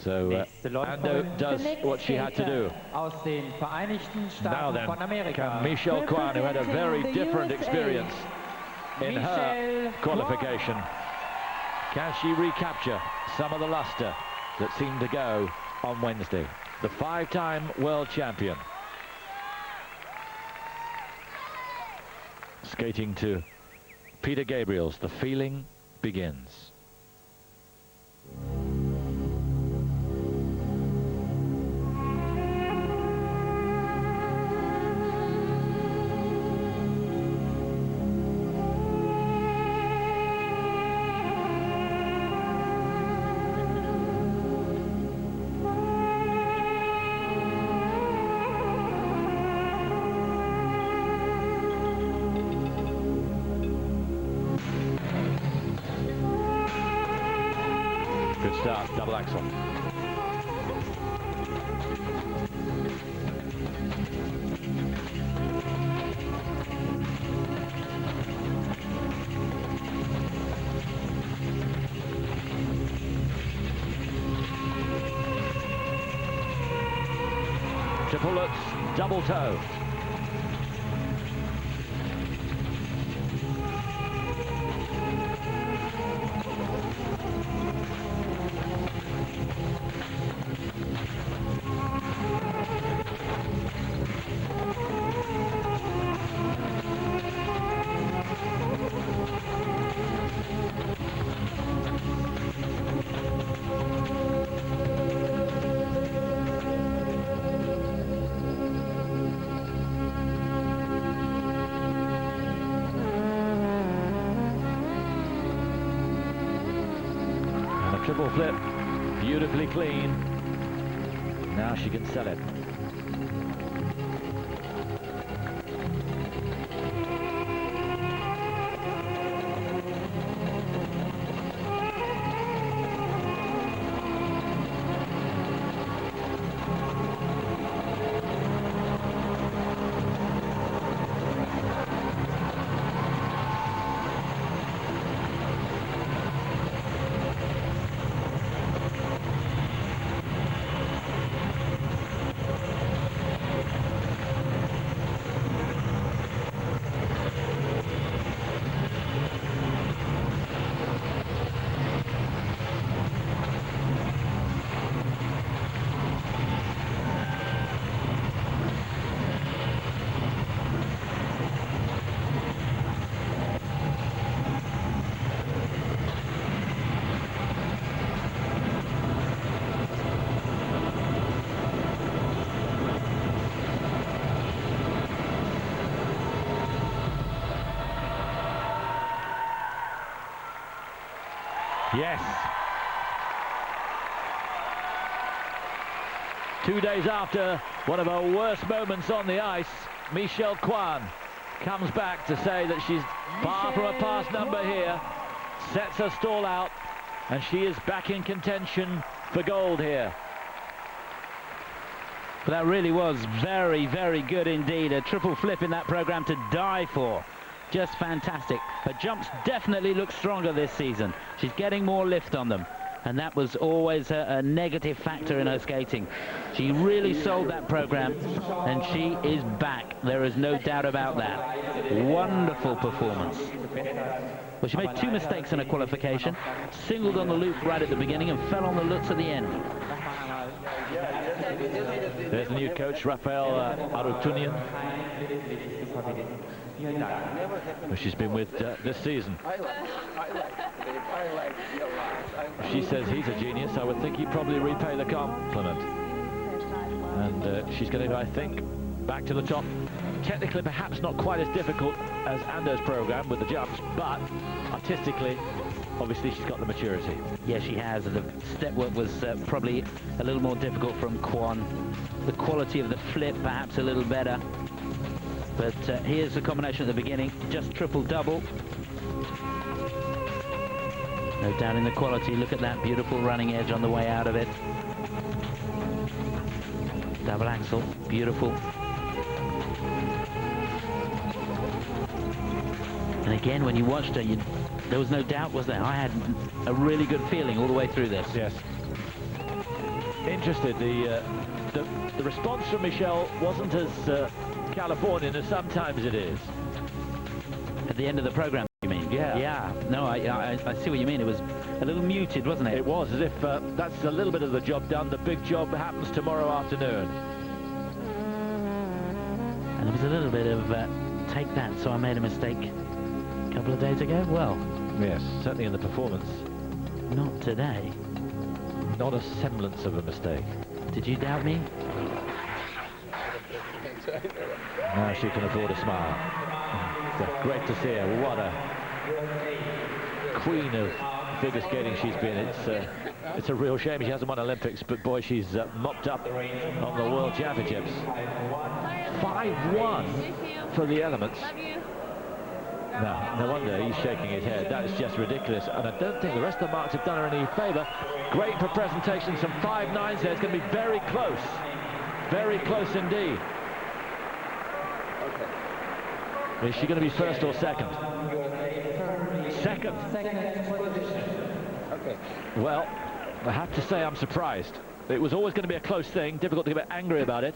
So Ando does what she had to do. Now then, can Michelle Kwan, who had a very different experience in her qualification, can she recapture some of the luster that seemed to go on Wednesday? The 5-time world champion. Skating to Peter Gabriel's The Feeling Begins. Good start, double axel. Triple lutz, double toe. Triple flip, beautifully clean. Now she can sell it. Yes. 2 days after one of her worst moments on the ice, Michelle Kwan comes back to say that she's far from a past number here, sets her stall out, and she is back in contention for gold here. But that really was very, very good indeed. A triple flip in that program to die for. Just fantastic. Her jumps definitely look stronger this season. She's getting more lift on them, and that was always a negative factor in her skating. She really sold that program, and she is back. There is no doubt about that. Wonderful performance. Well, she made 2 mistakes in her qualification. Singled on the loop right at the beginning and fell on the lutz at the end. There's the new coach, Rafael Arutunian, who she's been with this season. She says he's a genius. I would think he'd probably repay the compliment. And she's going to, I think, back to the top. Technically, perhaps not quite as difficult as Ando's program with the jumps, but artistically, obviously, she's got the maturity. Yeah, she has. The step work was probably a little more difficult from Kwan. The quality of the flip, perhaps a little better. But here's the combination at the beginning, just triple-double. No doubt in the quality. Look at that beautiful running edge on the way out of it. Double axel, beautiful. And again, when you watched her, there was no doubt, was there? I had a really good feeling all the way through this. Yes. interested. The response from Michelle wasn't as Californian as sometimes it is. At the end of the program, you mean? Yeah. Yeah. No, I see what you mean. It was a little muted, wasn't it? It was, as if that's a little bit of the job done. The big job happens tomorrow afternoon. And there was a little bit of take that, so I made a mistake a couple of days ago. Well, yes, certainly in the performance. Not today. Not a semblance of a mistake. Did you doubt me? Now she can afford a smile. So great to see her. What a queen of figure skating she's been. It's a real shame she hasn't won Olympics, but boy, she's mopped up on the World Championships. 5-1 for the elements. No wonder he's shaking his head. That is just ridiculous, and I don't think the rest of the marks have done her any favour. Great for presentation, some 5.9s there. It's going to be very close indeed. Is she going to be first or second? Second. Okay. Well, I have to say I'm surprised. It was always going to be a close thing, difficult to get angry about it.